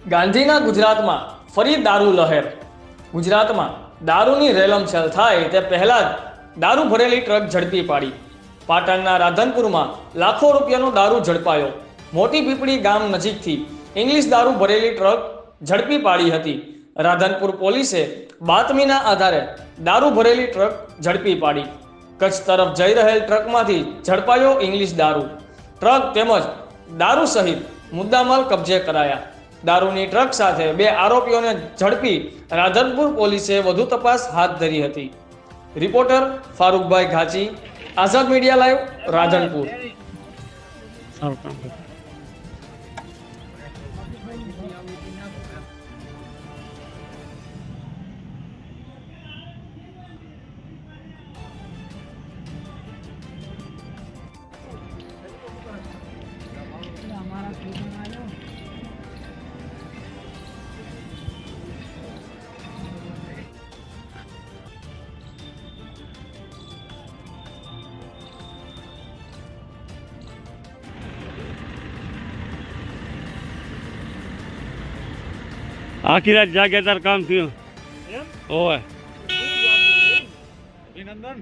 ગાંધીના ગુજરાતમાં ફરી દારૂ લહેર. ગુજરાતમાં દારૂની રેલમછેલ થાય તે પહેલા જ દારૂ ભરેલી ટ્રક ઝડપી પાડી. પાટણના રાધનપુરમાં લાખો રૂપિયાનો દારૂ ઝડપાયો. મોટી પીપળી ગામ નજીકથી ઇંગ્લિશ દારૂ ભરેલી ટ્રક ઝડપી પાડી હતી. રાધનપુર પોલીસે બાતમીના આધારે દારૂ ભરેલી ટ્રક ઝડપી પાડી. કચ્છ તરફ જઈ રહેલ ટ્રકમાંથી ઝડપાયો ઇંગ્લિશ દારૂ. ટ્રક તેમજ દારૂ સહિત મુદ્દામાલ કબજે કરાયા. દારૂની ટ્રક સાથે 2 આરોપીઓને ઝડપી રાધનપુર પોલીસે વધુ તપાસ હાથ ધરી હતી. રિપોર્ટર ફારૂકભાઈ ઘાચી, આઝાદ મીડિયા લાઈવ, રાધનપુર. આખી રાત જાગ્યા તાર કામ થયું. ઓય અભિનંદન.